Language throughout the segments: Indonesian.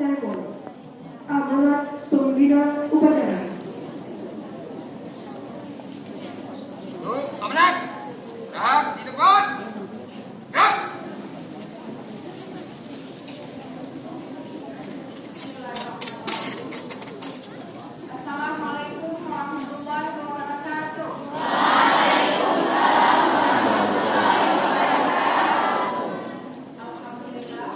Serpon adalah pembina upacara. Komandan, gerak di depan. Gerak. Assalamualaikum warahmatullahi wabarakatuh. Alhamdulillah.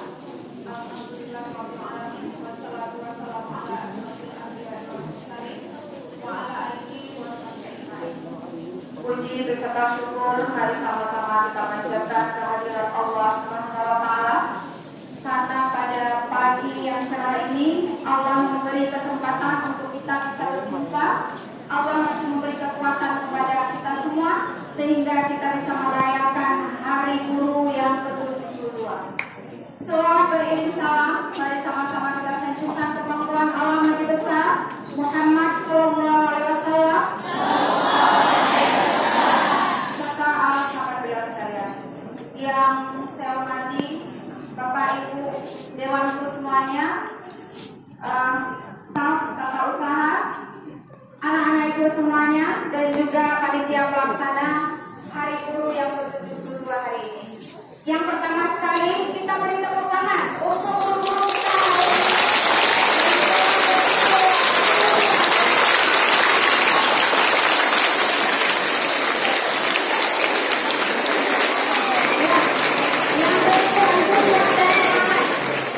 Alhamdulillah rabbil alamin wassalatu wassalamu ala asyrofil anbiya'i wal mursalin wa ala alihi wa sahbihi. Puji beserta syukur mari sama-sama kita panjatkan kehadirat Allah Subhanahu wa taala. Karena pada pagi yang cerah ini Allah memberi kesempatan untuk kita bisa berjumpa. Allah masih memberi kekuatan kepada kita semua sehingga kita bisa merayakan Hari Guru yang ke-72. Selawat beriring salam, mari sama-sama kita sanjungkan kemampuan Allah Nabi besar Muhammad SAW serta Allah sahabat beliau sekalian. Yang saya hormati Bapak Ibu Dewan Guru semuanya, staf tata usaha, anak-anak ibu semuanya, dan juga panitia pelaksana Hari Guru yang ke-72 hari ini. Yang pertama sekali kita beri tepuk tangan untuk guru-guru kita hari ini.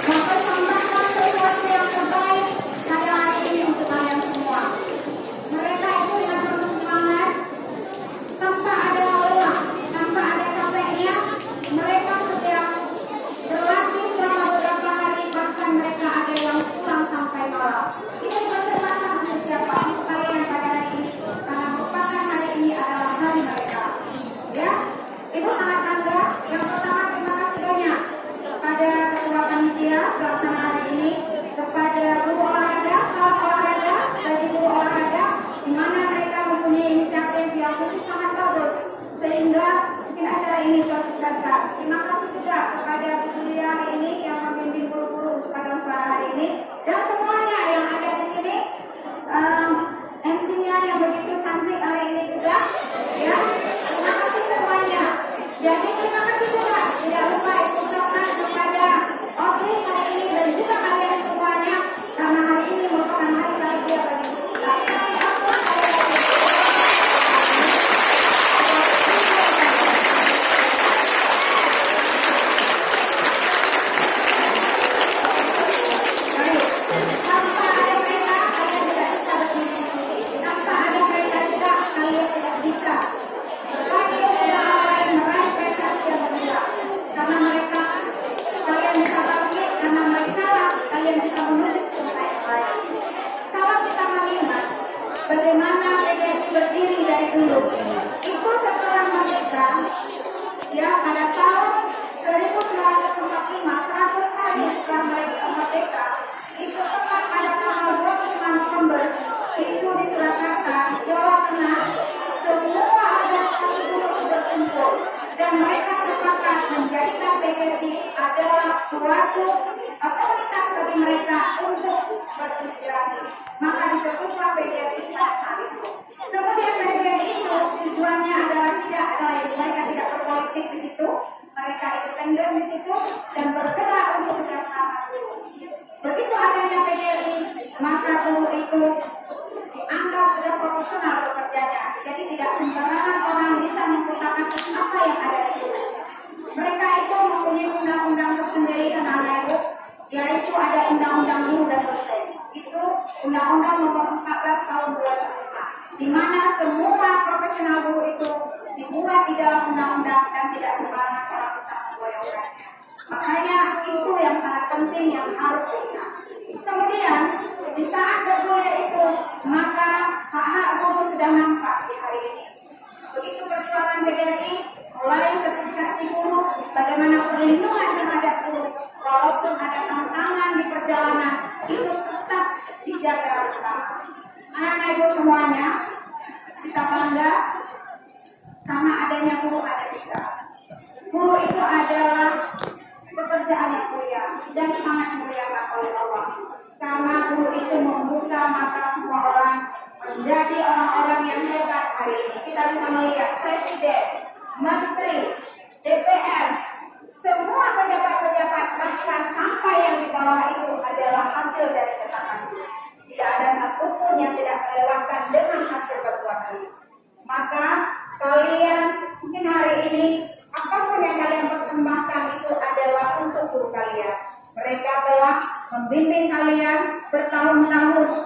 Yang mempersembahkan sesuatu yang terbaik pada hari ini untuk kalian semua. Mereka itu yang penuh semangat, tanpa ada lelah, tanpa ada capeknya. Mereka sudah berlatih selama beberapa hari, bahkan mereka ada yang pulang sampai malam. Itu persembahkan untuk siapa? Untuk kalian pada hari ini, karena merupakan hari ini adalah hari mereka. Ya, Ibu sangat bangga. Yang pertama, terima kasih banyak kepada ketua panitia pelaksana hari ini, kepada guru olahraga, salam olahraga, bagi guru olahraga, di mana mereka mempunyai inisiatif yang mungkin sangat bagus sehingga mungkin acara ini tersukses. Terima kasih juga kepada Bu Julia hari ini yang memimpin guru-guru untuk paduan suara hari ini dan semuanya yang ada di sini. MC-nya yang begitu cantik hari ini juga, ya. Terima kasih semuanya. Jadi terima kasih juga tidak lupa ucapkan kepada OSIS hari ini dan juga kalian semuanya karena hari ini merupakan hari bahagia bagi kita. Bagaimana PGRI berdiri dari dulu? Itu setelah merdeka, ya pada tahun 1945, 100 hari setelah mereka merdeka, itu tepat pada tanggal 25 November, itu di Surakarta, Jawa Tengah, semua organisasi guru berkumpul dan mereka sepakat menjadikan PGRI adalah suatu komunitas bagi mereka untuk berinspirasi. Maka dibentuklah PGRI pada saat itu. Kemudian PGRI itu tujuannya adalah mereka tidak berpolitik di situ, mereka independen di situ dan bergerak untuk kesejahteraan guru. Begitu adanya PGRI, maka guru itu dianggap sudah profesional bekerjanya. Jadi tidak sembarangan orang bisa mengutarakan apa yang ada di guru. Mereka itu mempunyai undang-undang tersendiri anak-anak ibu, yaitu ada undang-undang guru dan dosen. Itu Undang-Undang Nomor 14 Tahun 2005, di mana semua profesional guru itu dibuat di dalam undang-undang dan tidak sembarangan orang bisa memboyongkannya. Makanya itu yang sangat penting yang harus diingat. Kemudian di saat bergulir itu, maka hak-hak guru sudah nampak di hari ini. Begitu perjuangan PGRI mulai sertifikasi guru, bagaimana perlindungan terhadap guru, walaupun ada tantangan di perjalanan, itu tetap dijaga bersama. Anak-anak ibu semuanya, kita bangga karena adanya guru ada kita. Guru itu adalah pekerjaan yang mulia dan sangat dimuliakan oleh Allah. karena guru itu membuka mata semua orang menjadi orang-orang yang hebat hari ini. Kita bisa melihat presiden, menteri, DPR, semua pejabat-pejabat bahkan sampai yang di bawah itu adalah hasil dari cetakan guru. Tidak ada satupun yang tidak terlewatkan dengan hasil perbuatan. Maka kalian mungkin hari ini apapun yang kalian persembahkan itu adalah untuk guru kalian. Mereka telah membimbing kalian bertahun-tahun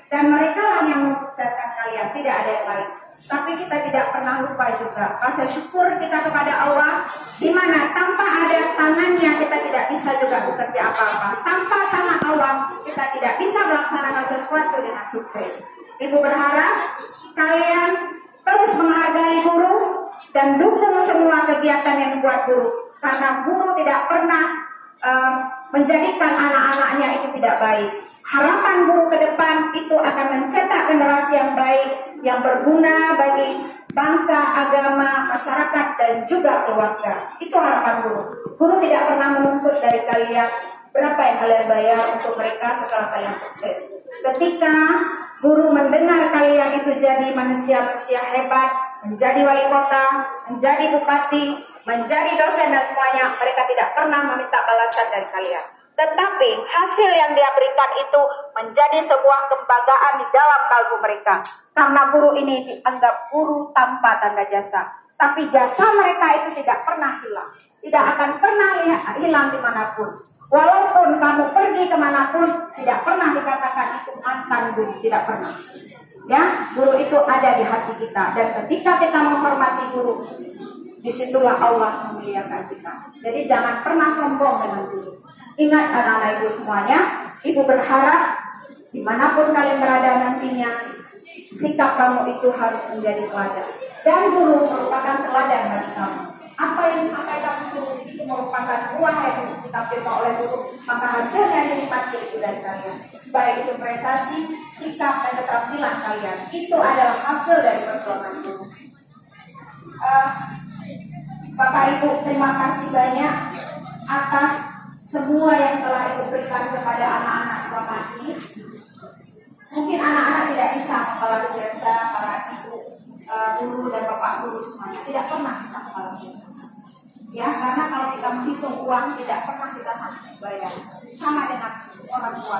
dan mereka lah yang mensukseskan kalian. Tidak ada yang lain. Tapi kita tidak pernah lupa juga rasa syukur kita kepada Allah, di mana tanpa ada tangannya kita tidak bisa juga bekerja apa-apa. Tanpa tangan Allah kita tidak bisa melaksanakan sesuatu dengan sukses. Ibu berharap kalian terus menghargai guru dan dukung semua kegiatan yang dibuat guru, karena guru tidak pernah menjadikan anak-anaknya itu tidak baik. Harapan guru ke depan itu akan mencetak generasi yang baik, yang berguna bagi bangsa, agama, masyarakat, dan juga keluarga. Itu harapan guru. Guru tidak pernah menuntut dari kalian berapa yang kalian bayar untuk mereka setelah kalian sukses. Ketika guru mendengar kalian itu jadi manusia-manusia hebat, menjadi wali kota, menjadi bupati, menjadi dosen dan semuanya, mereka tidak pernah meminta balasan dari kalian. Tetapi hasil yang dia berikan itu menjadi sebuah kebanggaan di dalam kalbu mereka. Karena guru ini dianggap guru tanpa tanda jasa. Tapi jasa mereka itu tidak pernah hilang. Tidak akan pernah hilang dimanapun. Walaupun kamu pergi kemanapun, tidak pernah dikatakan itu mantan guru. Tidak pernah. Ya, guru itu ada di hati kita. Dan ketika kita menghormati guru, disitulah Allah memuliakan kita. Jadi jangan pernah sombong dengan guru. Ingat anak-anak ibu semuanya, ibu berharap dimanapun kalian berada nantinya, sikap kamu itu harus menjadi teladan. Dan guru merupakan teladan bagi kamu. Apa yang disampaikan guru itu merupakan buah yang ditampilkan oleh guru, maka hasilnya dinikmati itu dari kalian. Baik itu prestasi, sikap, dan keterampilan kalian. Itu adalah hasil dari perjuangan guru. Bapak Ibu, terima kasih banyak atas semua yang telah Ibu berikan kepada anak-anak selama ini. Mungkin anak-anak tidak bisa membalas jasa para ibu, guru dan bapak guru semuanya. Tidak pernah bisa membalas jasa. Ya, karena kalau kita menghitung uang tidak pernah kita sanggup bayar. Sama dengan orang tua.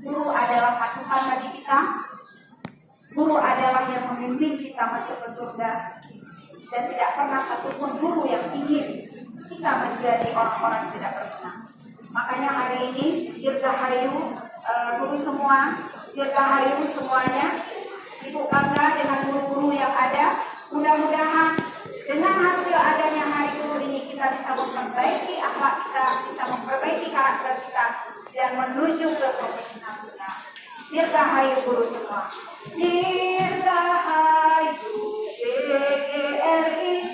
Guru adalah panutan bagi kita. Guru adalah yang membimbing kita masuk ke surga. Dan tidak pernah satupun guru yang ingin kita menjadi orang-orang yang tidak berguna. Makanya hari ini dirgahayu guru semua, dirgahayu semuanya. Ibu bangga dengan guru-guru yang ada. Mudah-mudahan dengan hasil adanya hari guru ini kita bisa memperbaiki akhlak kita, bisa memperbaiki karakter kita, dan menuju ke profesional kita. Dirgahayu guru semua. Dirgahayu GGRI.